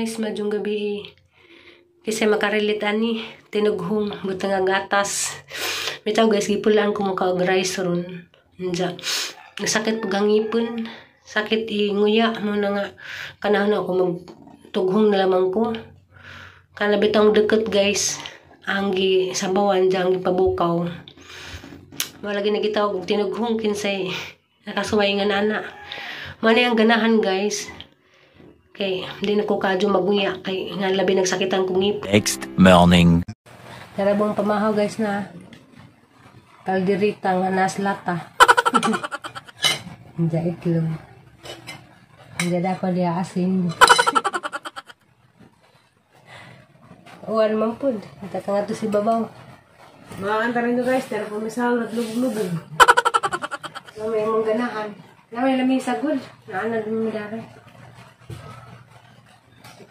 guys, madyong gabi. Kasi makarelate ani, tinughong, buta nga gatas. Bitaw guys, gipulaan ko makaag-rice ron. Nja, sakit pagangipon, sakit nguya, mo na nga, kanahon ako magtughong na lamang ko. Kana bitang deket guys, ang sabawan, dyan ang pabukaw. Malagi na gitawag og tinughong kinsay, nakasuway nga nana. Manay ang ganahan guys. Kay, hindi na ko kadyo maguya. Kay, nga labi nagsakitan kong ngip. Next morning. Darabong pamahaw guys na kalderita nga naslata. Hindi itlog. Hindi na ako diya asin. Uwan man po. Ito ka nga to si babaw. Makakanta rin to guys. Pero pumisahal at lubog-lubog. May mong ganahan. May lamig sagod. Naana din mo dari.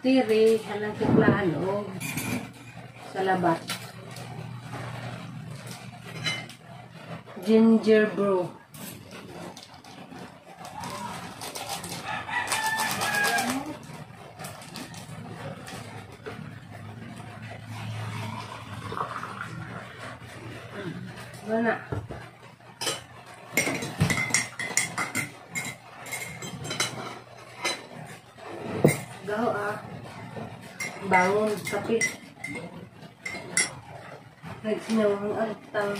Tiri, hanang tiplahan o salabat. Ginger brew. Mana? Gaho bangun tapi nagsinawang altang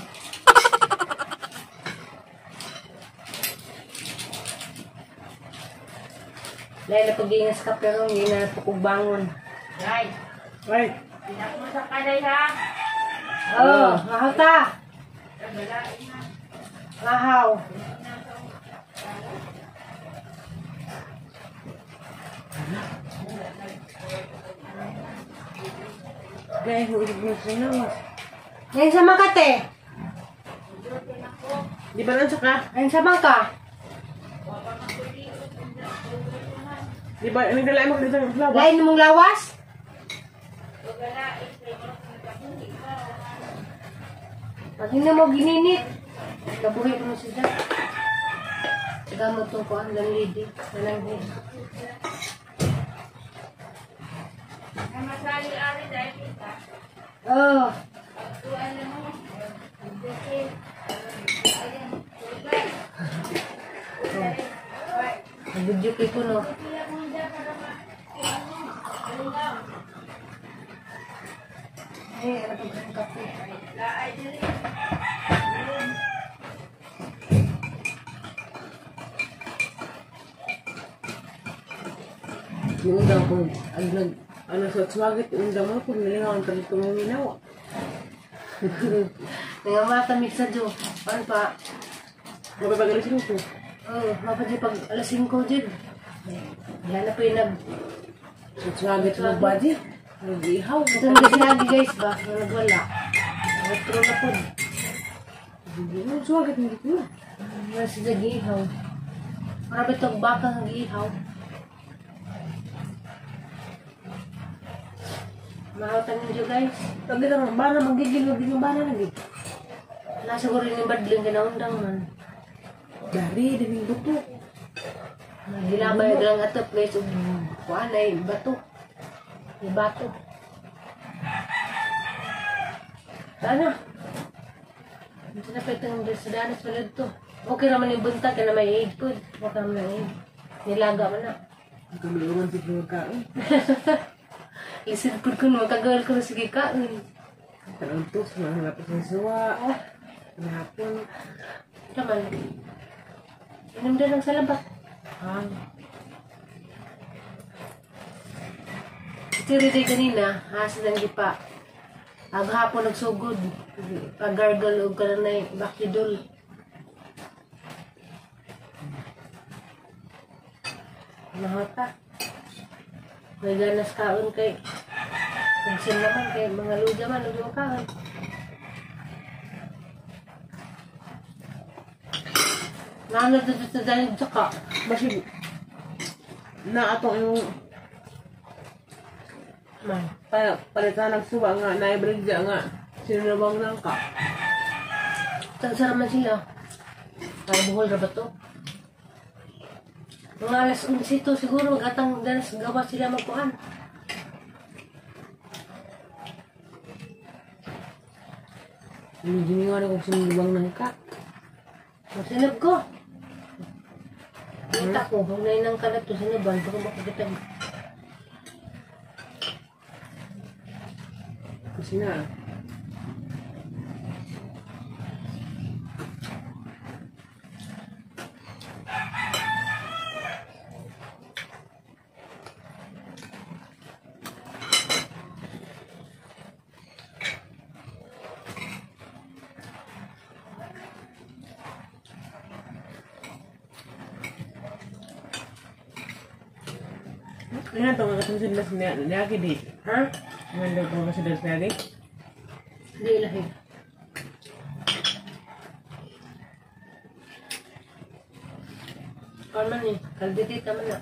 dahil na pag-iingas ka pero hindi na bangun right tidak mo sa kanay ha mahaw ta mahaw Guys, huwag mo sa nawas. Ngayon sa Makate. Di ba nansa ka? Ngayon sa Bangka. Di ba, nagdala mo dito ng lawas? Lain mong lawas? Pag hindi mo gininit, kabuhay mo siya. Gamot to ko ang lidi. Nananghin. Oh. Nagbudyok ko no. Ano pa ang kape? Yung undang ko, ano sa swagit, undang mo kung nilingawan ka dito mong minaw. Nangamata sa Jo. Ano pa? Mapapagalisin ko. Oo, mapadi pag alas 5 dyan. Yan na po yung Sa swagit mo ba di? Nag-ihaw. ito na kasi lagi guys ba? Nung nagwala. Nagturo na po. Yung swagit hindi ko. Nasa nag-ihaw. Marami itong baka nag-ihaw. Mahawatan ninyo guys. Sabi ka naman, bana magigil, magigil bana lagi. Nasa ko rin yung badling kinaundang man. Dari, daming buto. Ginabay lang atap guys. Kuhaan ay bato. May bato. Sana. Hindi na pa itong sadanas palad to. Okay naman yung buntag ka na may aid po. Okay naman na aid. Nilaga man na. Kami naman si Pagkain. Isin po ko naman kagawal ko na sige kain. Tarantos, mahanap sa suwa. Hapon. Naman. Inom din ng salabat. Ito rin kanina, hasa ng gipa. Aghapon nagsugod. Pag-gargle o ka na bakidol. Mahata. May ganas kaon kay Pinsin naman kay mga luja man, luja kaon. Nano dito dahil tsaka. Basi, na atong yung Man. palitan ng suba nga, naibridya nga, sinulabang lang ka. Tansa naman sila. Para buhol na ba to? Mga alas 11 to siguro, gatang danas gawa sila magpuan. Hindi nga ako sinulubang nangka. Masinag ko. Kita ko, hunay ng kalat to sinaban. Baka makakita. Kasi na. Ano ito nga katong silas niyagi di? Ha? Ano ito nga silas niyagi? Hindi lahi. Kaman eh. Kalditita man na.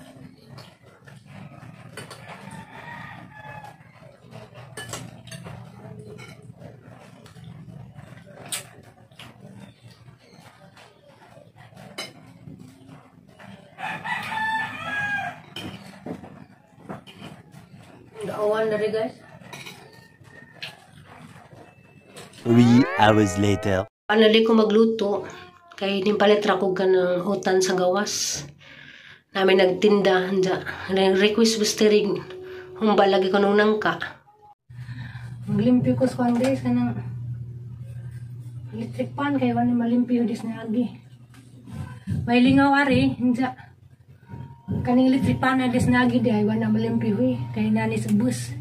Daawan na rin guys. 3 hours later. Anali ko magluto. Kay nimpalit ra ko ka ng hutan sa gawas. Namin nagtinda. Request gusto rin. Humbalagi ko nung nangka. Maglimpyo ko sa guys. Kanang electric pan. Kaya wala malimpyo dis na agi. May lingaw ari. Hinja. Kaning electric pan na dis na agi di. Ay wala malimpyo eh. Kaya nani sa bus.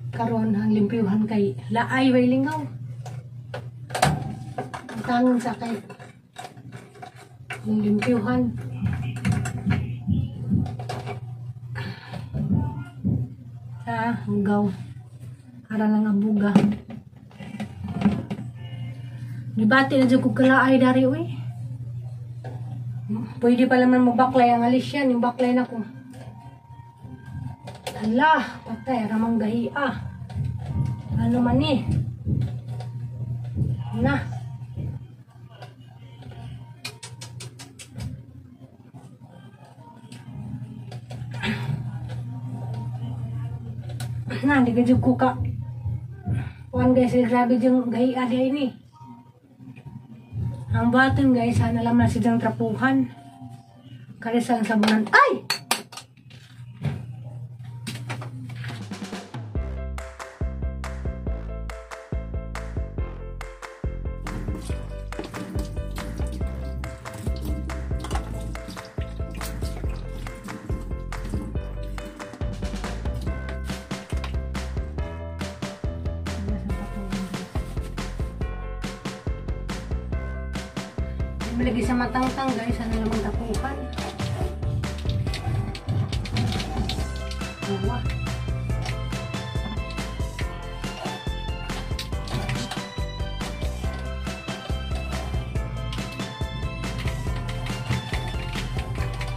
Karon ang limpyuhan kay laay way lingaw. Tangon sa kay yung limpyuhan. Hanggaw. Para lang ang buga. Gibati na dyan ko kalaay dari uy. Pwede pa naman mabaklay ang alis yan. Yung baklay na ko. Hala, patay. Ramang gahi Ano man eh. Na. Nah, di ka ko ka. One guys, grabe yung gahi ada ini. Ang batin guys, sana lang na silang trapuhan. Kalisang sabunan. Ay! Malagi sa matangtang guys, ano naman tapukan. Awa.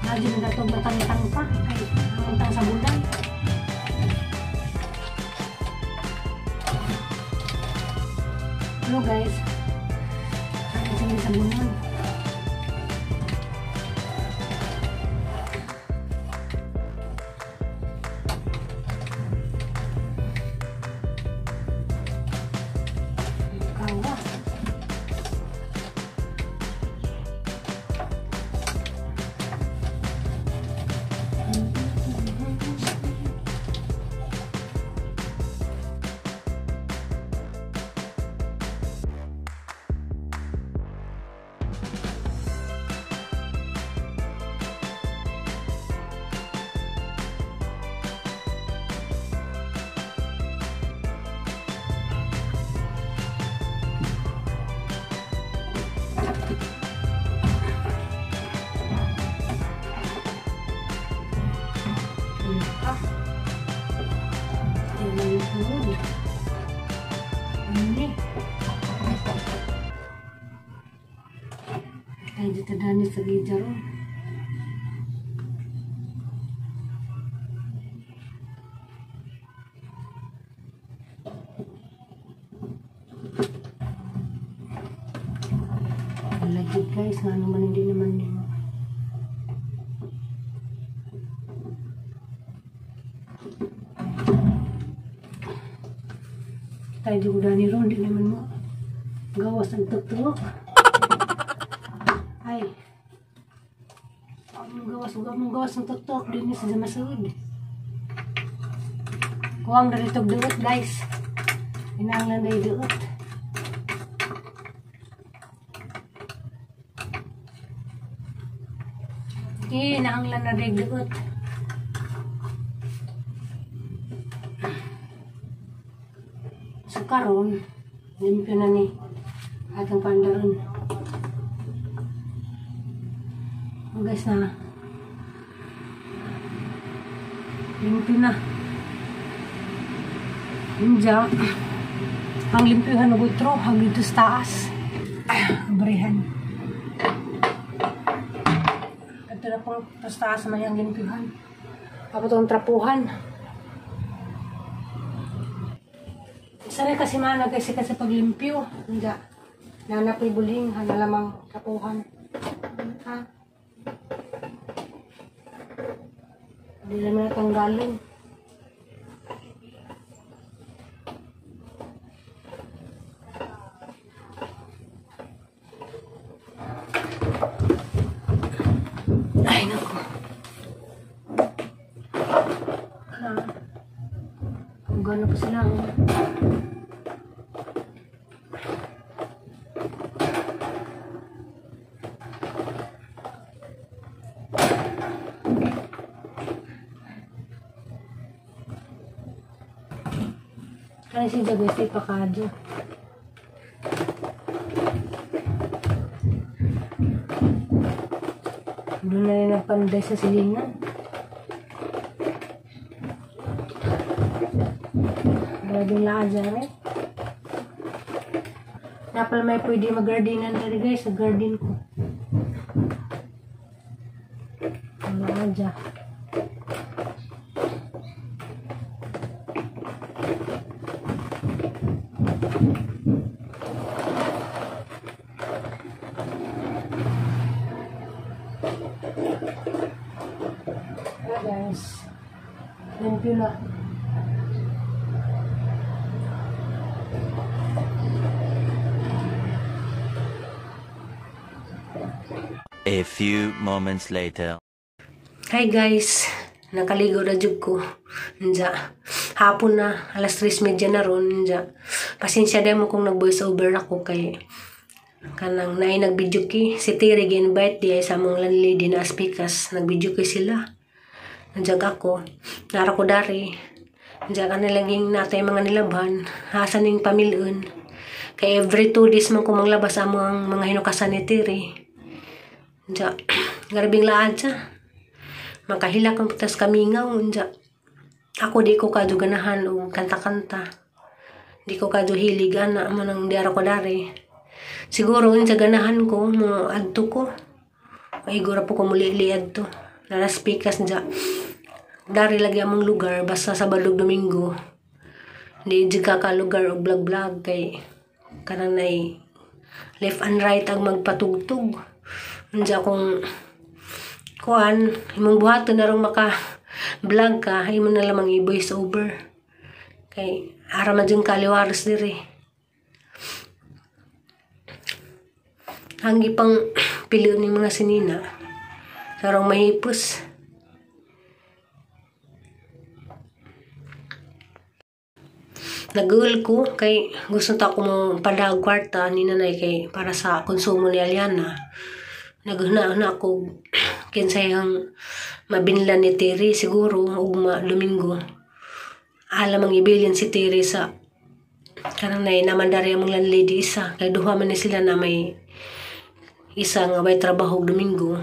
Lagi na ito matangtang pa. Ay, matang sa bulan. Hello guys. Ang sa bulan. Ay, dito dani sa gijaro. Lagi guys, nga naman hindi naman nila. Tayo juga dani ron, hindi naman mo. Gawas ang tuktok. Ay. Ang gawas ang tuktok din sa masud. Kuwang dari tog duot guys. Inanglan dari duot. Inanglan na dari duot. So karon, limpyo na ni atong pandaron. Guys na. Limpyo na. Inja. Ang limpyuhan na butro. Ang dito sa taas. Barihan. Ito na po sa taas naman yung limpyuhan. Tapos itong trapuhan. Sana kasi mana kasi paglimpyo. Inja. Nanapoy buling. Hana lamang trapuhan. Ha? Hindi naman natanggalin. Ay, naku. Kung gano'n pa sila. Kaya si Jagwesi pakadyo. Doon na rin nagpanday sa silingan. Maraming lakad dyan rin. Napal may pwede mag-gardenan na rin guys sa garden ko. Ang lakad dyan. Guys, limpyo na. A few moments later. Hi guys, nakaligo na jud ko. Nja, hapon na, alas 3:30 na ron. Nja, pasensya din mo kung nag-voice over ako kay kanang naay nag-video ki. Si Terry gi-invite di ay sa mong landlady na aspikas. Nag-video ki sila. Nandiyan ako, nara ko dari. Nandiyan ka nalaging natay mga nilabhan, hasan yung pamilun. Kaya every 2 days man ko manglabas ang mga hinukasan ni Terry. Nandiyan, garabing laad siya. Makahilak ang putas kamingaw. Nandiyan, ako di ko kadyo ganahan o kanta-kanta. Di ko kadyo hiligan na mo nang diara ko dari. Siguro yun sa ganahan ko, mo adto ko. Ay gura po ko muli-li adto. Naraspikas dya. Dari lagi among lugar, basta sa Balog Domingo. Di jika ka lugar o vlog-vlog kay kanang nay left and right ang magpatugtog. Dya kung kuan, imong buhaton na rin maka-vlog ka, imo na lamang i-voice over. Kay ara man dyan kaliwaras diri. Hanggi pang piliun ni mga sinina. Sarong mahipos. Nag-goal ko kay gusto ta ko mo padag kwarta ni nanay kay para sa konsumo ni Aliana. Naghuna-huna ako kinsayang mabinlan ni Terry siguro ugma Domingo. Alam ang ibilin si Terry sa kanang nay namandari among landlady isa kay duha man ni sila na may isa nga may trabaho Domingo.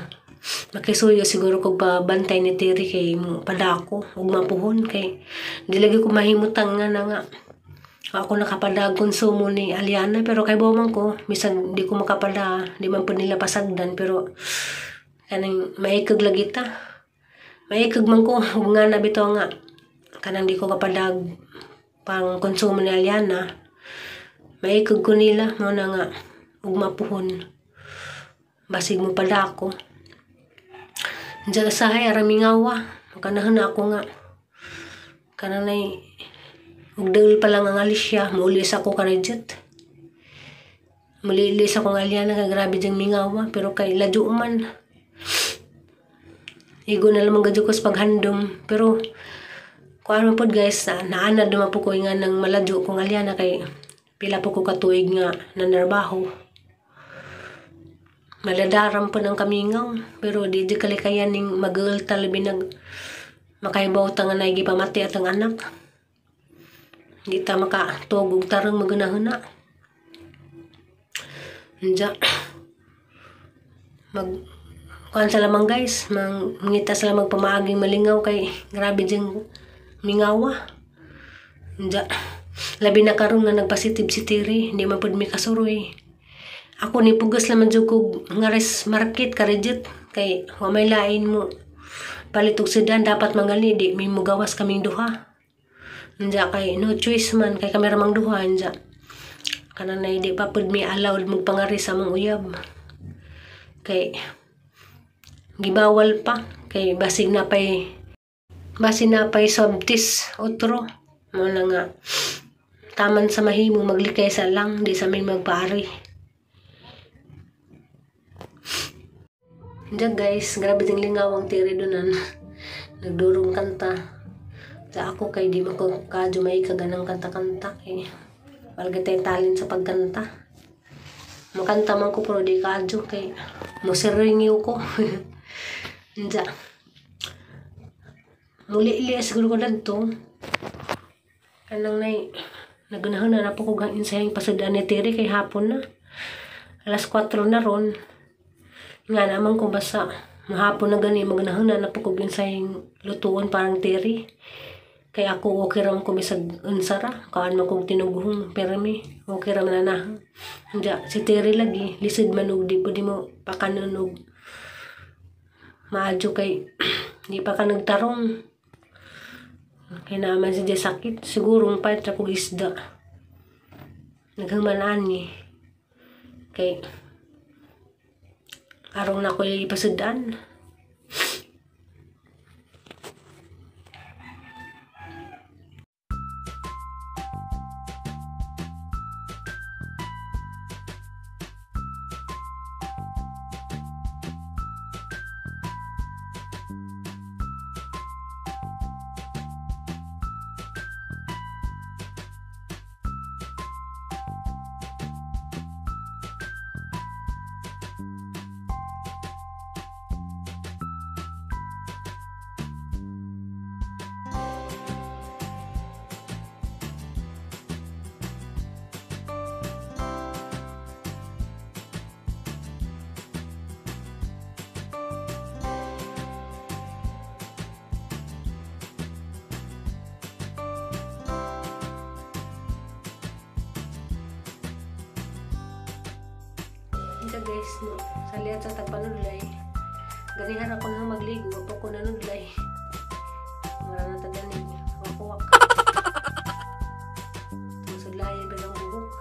Makisuyo siguro kog pabantay ni Terry kay mo padako ug mapuhon kay di lagi ko mahimutang nga na nga ako nakapadag konsumo ni Aliana pero kay bawman ko bisan di ko makapada di man po nila pasagdan pero kaning maikog lagi ta maikog man ko ug nga na bitaw nga kanang di ko kapadag pang konsumo ni Aliana maikog ko nila mo na nga ug mapuhon basig mo padako. Diyan sa hay aramingawa. Kanahan na ako nga. Kananay ugdul pa lang ang alisya. Muulis ako kanadjut. Mulilis ako ng Aliana, kay grabe diyang mingawa, pero kay ladyo man. Igo na lamang gadyo ko sa paghandom, pero kung ano po guys, naanad naman po ko nga ng maladyo kong Aliana, kay pila po ko katuig nga nanarbaho. Maladaram po ng kamingaw, pero di kalikayan ning mag-girl talabi nag makaibaw ta nga naigi pamati at ang anak. Di ta makatugog tarang magunahuna. Nja kuan sa lamang guys, mangita sa lamang pamaaging malingaw, kay grabe diyang mingawa. Nja labi na karon nga nagpositive si Tiri, hindi man pud mi kasuroy. Ako ni pugas laman jud ko nga res market karejit, kay wa may lain mo palit og sedan, dapat mangali di mi mugawas kaming duha. Nja kay no choice man, kay kami ramang duha. Nja kananay di pa pud mi allowed magpangari sa mong uyab, kay gibawal pa, kay basig na pay subtis otro mo na nga taman sa mahimong maglikay sa lang, di sa may magpaari. Diyan guys, grabe ding lingaw ang Tiri doon. Nagdurong kanta sa ako, kay di mo ko kadyo may kaganang kanta-kanta, eh walga tayo talent sa pagkanta. Makanta man ko pero di kadyo, kay musiringiw ko. Nja muli-ili siguro ko dito kanang nagunahon na po ko ganin sa yung pasudaan ni Tiri, kay hapon na alas 4 na ron nga naman ko basta mahapon na gani magunahon na po ko gin sa yung lutuon parang Tiri, kay ako okay ram ko bisag unsara kaan man kong tinuguhong permi okay ram na na. Nja si Tiri lagi lisod manog, di po di mo pakanunog maadyo, kay di pa ka nagtarong, kay naman siya sakit siguro pahit ra kong isda naghamanaan ni, kay arong na ko yung ipasudaan. Ito guys, no, sa lihat sa tagpanudlay, ganihan ako na magligo, wag ko nanudlay. Marang nataganig, wak-wak. Masudlayan ba ng buhok?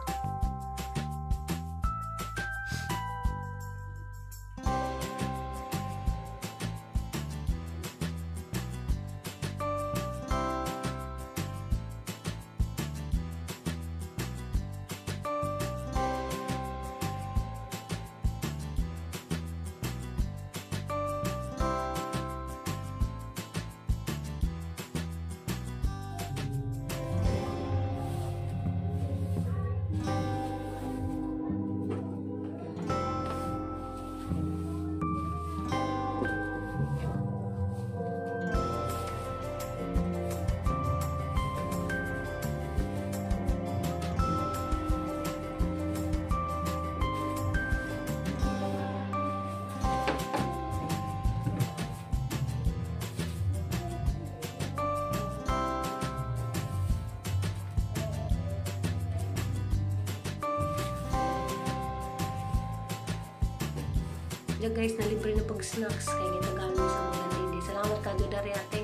Diyan guys, nalibre na pag snacks kaya gitagamit sa mga lady. Salamat ka, Dodariate.